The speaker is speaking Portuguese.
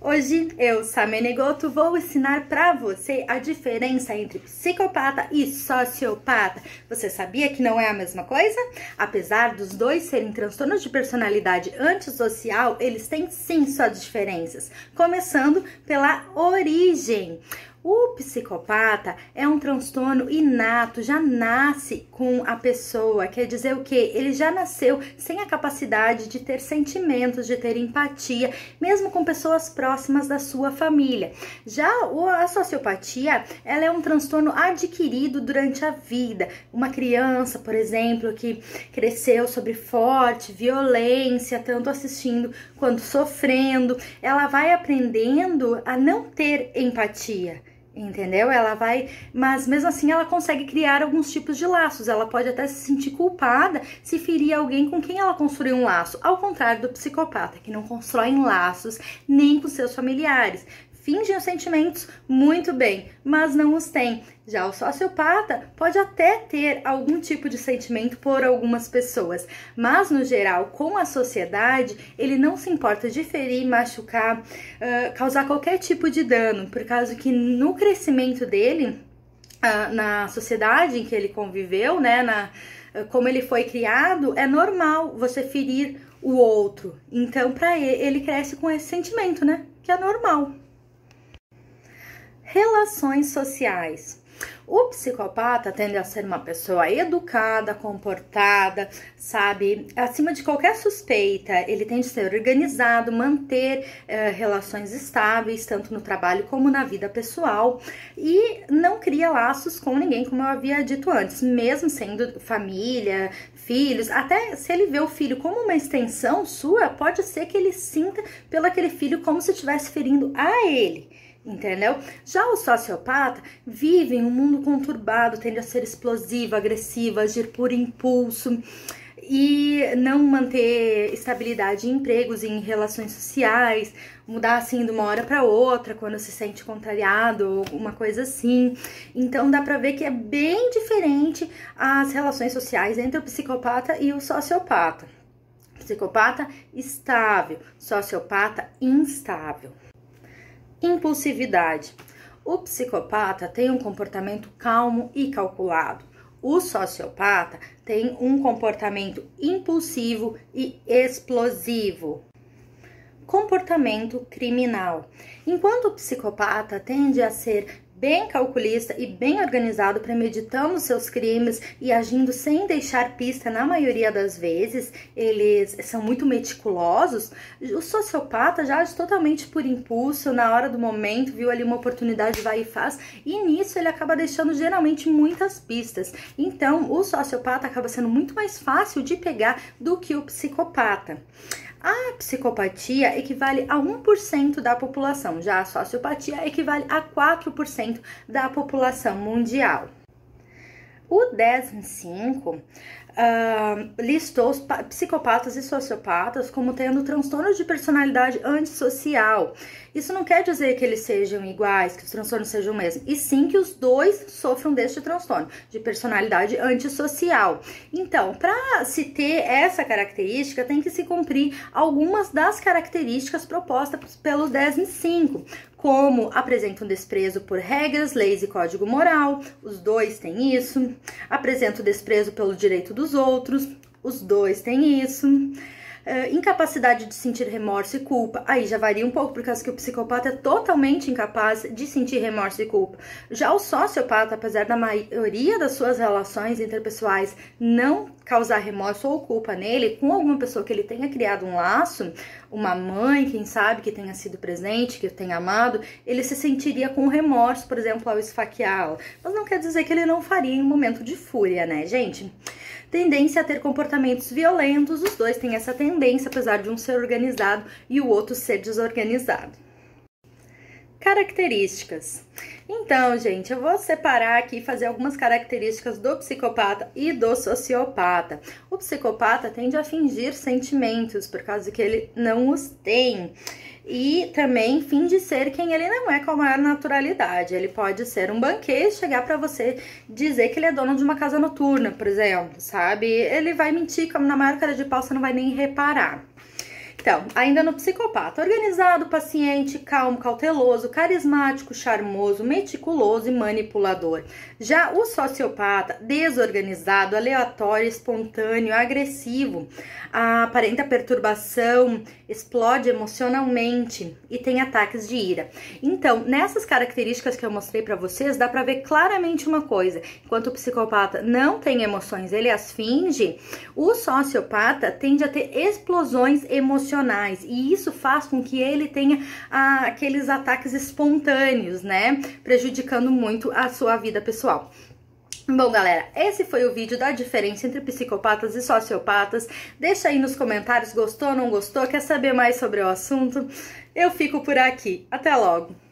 Hoje eu, Samia Negoto, vou ensinar pra você a diferença entre psicopata e sociopata. Você sabia que não é a mesma coisa? Apesar dos dois serem transtornos de personalidade antissocial, eles têm sim suas diferenças, começando pela origem. O psicopata é um transtorno inato, já nasce com a pessoa, quer dizer o quê? Ele já nasceu sem a capacidade de ter sentimentos, de ter empatia, mesmo com pessoas próximas da sua família. Já a sociopatia, ela é um transtorno adquirido durante a vida. Uma criança, por exemplo, que cresceu sob forte violência, tanto assistindo quanto sofrendo, ela vai aprendendo a não ter empatia. Entendeu? Ela vai, mas mesmo assim ela consegue criar alguns tipos de laços. Ela pode até se sentir culpada se ferir alguém com quem ela construiu um laço. Ao contrário do psicopata, que não constrói laços nem com seus familiares. Fingem os sentimentos muito bem, mas não os tem. Já o sociopata pode até ter algum tipo de sentimento por algumas pessoas, mas no geral, com a sociedade, ele não se importa de ferir, machucar, causar qualquer tipo de dano, por causa que no crescimento dele, na sociedade em que ele conviveu, né, como ele foi criado, é normal você ferir o outro. Então, para ele cresce com esse sentimento, né, que é normal. Relações sociais. O psicopata tende a ser uma pessoa educada, comportada, sabe, acima de qualquer suspeita. Ele tende a ser organizado, manter relações estáveis, tanto no trabalho como na vida pessoal, e não cria laços com ninguém, como eu havia dito antes, mesmo sendo família, filhos. Até se ele vê o filho como uma extensão sua, pode ser que ele sinta pelo aquele filho como se estivesse ferindo a ele. Entendeu? Já o sociopata vive em um mundo conturbado, tende a ser explosivo, agressivo, agir por impulso e não manter estabilidade em empregos e em relações sociais, mudar assim de uma hora para outra quando se sente contrariado ou alguma coisa assim. Então dá pra ver que é bem diferente as relações sociais entre o psicopata e o sociopata. Psicopata estável, sociopata instável. Impulsividade. O psicopata tem um comportamento calmo e calculado. O sociopata tem um comportamento impulsivo e explosivo. Comportamento criminal. Enquanto o psicopata tende a ser bem calculista e bem organizado, premeditando seus crimes e agindo sem deixar pista na maioria das vezes, eles são muito meticulosos. O sociopata já age totalmente por impulso, na hora do momento, viu ali uma oportunidade, vai e faz, e nisso ele acaba deixando geralmente muitas pistas. Então, o sociopata acaba sendo muito mais fácil de pegar do que o psicopata. A psicopatia equivale a 1% da população, já a sociopatia equivale a 4% da população mundial. O DSM-5 listou os psicopatas e sociopatas como tendo transtorno de personalidade antissocial. Isso não quer dizer que eles sejam iguais, que os transtornos sejam o mesmo, e sim que os dois sofram deste transtorno de personalidade antissocial. Então, para se ter essa característica, tem que se cumprir algumas das características propostas pelo DSM-5, como apresentam desprezo por regras, leis e código moral, os dois têm isso. Apresentam desprezo pelo direito dos outros, os dois têm isso. Incapacidade de sentir remorso e culpa, aí já varia um pouco, por causa que o psicopata é totalmente incapaz de sentir remorso e culpa. Já o sociopata, apesar da maioria das suas relações interpessoais não causar remorso ou culpa nele, com alguma pessoa que ele tenha criado um laço, uma mãe, quem sabe, que tenha sido presente, que tenha amado, ele se sentiria com remorso, por exemplo, ao esfaqueá-la. Mas não quer dizer que ele não faria em um momento de fúria, né, gente? Tendência a ter comportamentos violentos, os dois têm essa tendência, apesar de um ser organizado e o outro ser desorganizado. Características. Então, gente, eu vou separar aqui e fazer algumas características do psicopata e do sociopata. O psicopata tende a fingir sentimentos, por causa que ele não os tem. E também finge ser quem ele não é com a maior naturalidade. Ele pode ser um banqueiro e chegar pra você dizer que ele é dono de uma casa noturna, por exemplo, sabe? Ele vai mentir na maior cara de pau, você não vai nem reparar. Então, ainda no psicopata, organizado, paciente, calmo, cauteloso, carismático, charmoso, meticuloso e manipulador. Já o sociopata, desorganizado, aleatório, espontâneo, agressivo, aparenta perturbação, explode emocionalmente e tem ataques de ira. Então, nessas características que eu mostrei para vocês, dá para ver claramente uma coisa. Enquanto o psicopata não tem emoções, ele as finge, o sociopata tende a ter explosões emocionais e isso faz com que ele tenha aqueles ataques espontâneos, né? Prejudicando muito a sua vida pessoal. Bom, galera, esse foi o vídeo da diferença entre psicopatas e sociopatas. Deixa aí nos comentários, gostou, não gostou, quer saber mais sobre o assunto? Eu fico por aqui. Até logo!